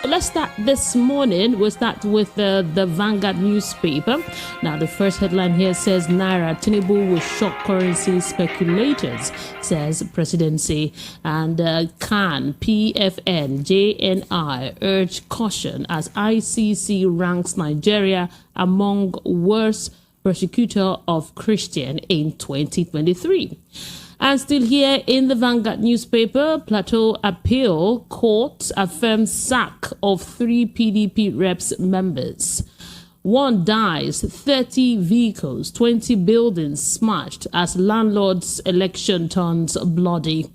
let's start this morning. We'll start with the Vanguard newspaper. Now, the first headline here says Naira Tinubu will shock currency speculators, says presidency. And CAN, PFN, JNI urge caution as ICC ranks Nigeria among worst persecutor of Christian in 2023. And still here in the Vanguard newspaper, Plateau Appeal Court affirms sack of 3 PDP reps members. 1 dies, 30 vehicles, 20 buildings smashed as landlord's election turns bloody.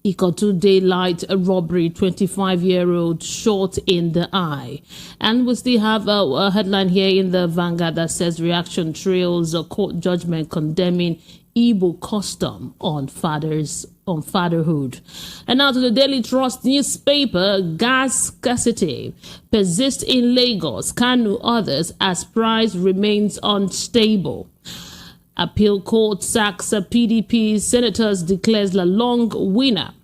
Ikotu daylight robbery, 25-year-old shot in the eye. And we still have a headline here in the Vanguard that says reaction trails a court judgment condemning Igbo custom on fatherhood. And now to the Daily Trust newspaper, gas scarcity persists in Lagos, Kanu others as price remains unstable. Appeal court sacks PDP senators, declares Lalong winner.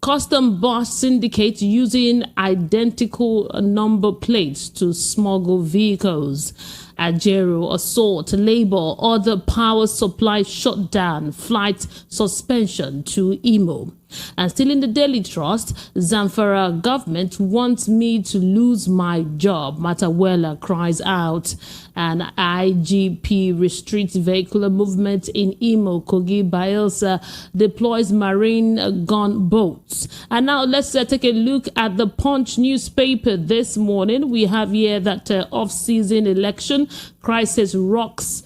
Custom bus syndicate using identical number plates to smuggle vehicles. Ajero assault, labor, other power supply shut down, flight suspension to Imo. And still in the Daily Trust, Zamfara government wants me to lose my job, Matawela cries out. And IGP restricts vehicular movement in Imo. Kogi Bayelsa deploys marine gun boats. And now let's take a look at the Punch newspaper this morning. We have here that off-season election crisis rocks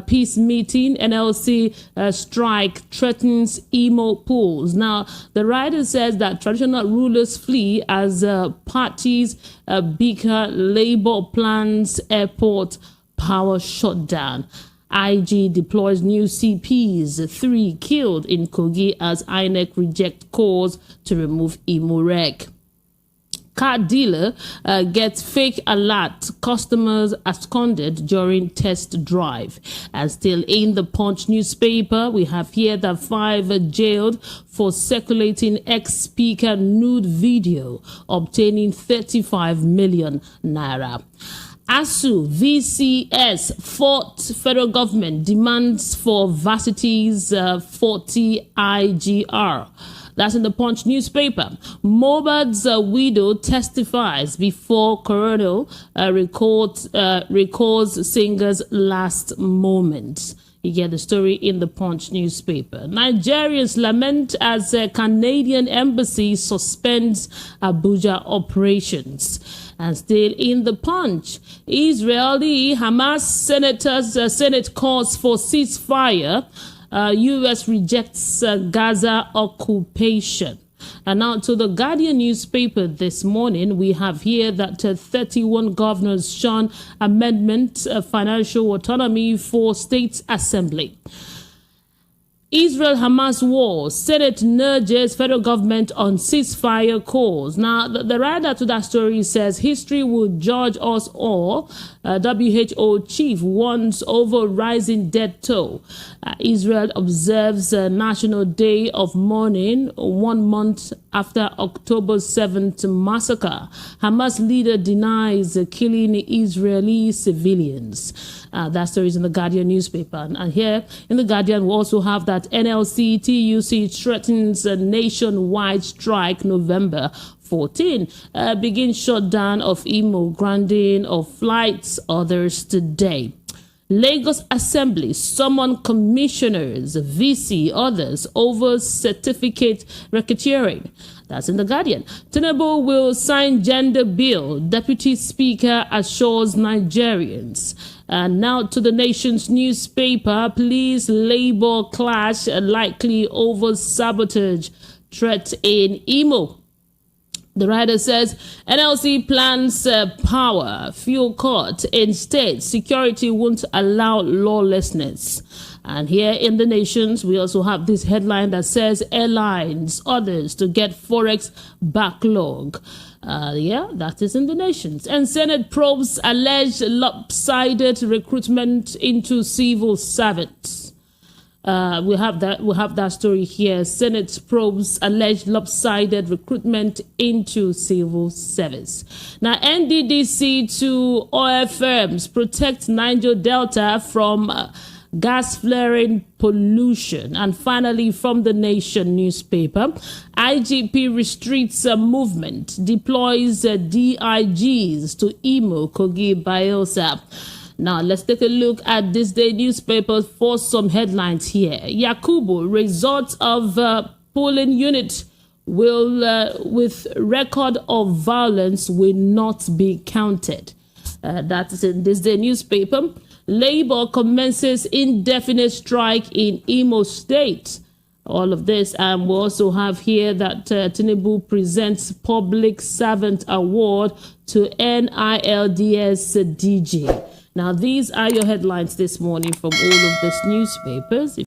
peace meeting. NLC strike threatens Imo pools. Now, the writer says that traditional rulers flee as parties bicker labor plans airport power shutdown. IG deploys new CPs, 3 killed in Kogi as INEC reject calls to remove Imo Rec. Car dealer gets fake alert, customers absconded during test drive. And still in the Punch newspaper, we have here that 5 jailed for circulating ex-speaker nude video, obtaining 35 million naira. ASU, VCS, fought federal government demands for varsities 40 IGR. That's in the Punch newspaper. Mohbad's widow testifies before coroner records singer's last moments. You get the story in the Punch newspaper. Nigerians lament as a Canadian embassy suspends Abuja operations. And still in the Punch, Israeli Hamas Senate calls for ceasefire. U.S. rejects Gaza occupation. And now to the Guardian newspaper this morning, we have here that 31 governors shun amendment financial autonomy for states assembly. Israel-Hamas war, Senate nudges federal government on ceasefire calls. Now, the writer to that story says history will judge us all. WHO chief warns over rising death toll. Israel observes National Day of Mourning 1 month after October 7th massacre. Hamas leader denies killing Israeli civilians. That story is in the Guardian newspaper. And here in the Guardian, we also have that NLC TUC threatens a nationwide strike November 14. Begin shutdown of Imo, grounding of flights, others today. Lagos Assembly summon commissioners, VC, others over certificate racketeering. That's in the Guardian. Tinubu will sign gender bill. Deputy Speaker assures Nigerians. And now to the Nation's newspaper. Police labor clash likely over sabotage threat in Imo. The writer says NLC plans power fuel cut. Instead, security won't allow lawlessness. And here in the Nations, we also have this headline that says airlines, others to get Forex backlog. That is in the Nations. And Senate probes alleged lopsided recruitment into civil servants. We have that story here. Senate probes alleged lopsided recruitment into civil service. Now, NDDC to oil firms protect Niger Delta from gas flaring pollution. And finally, from the Nation newspaper, IGP restricts movement, deploys DIGs to Imo, Kogi, Bayelsa. Now, let's take a look at this day newspaper for some headlines here. Yakubu, results of polling unit will, with record of violence, will not be counted. That's in this day newspaper. Labour commences indefinite strike in Imo State. All of this, and we also have here that Tinubu presents Public Servant Award to NILDS DG. Now, these are your headlines this morning from all of these newspapers.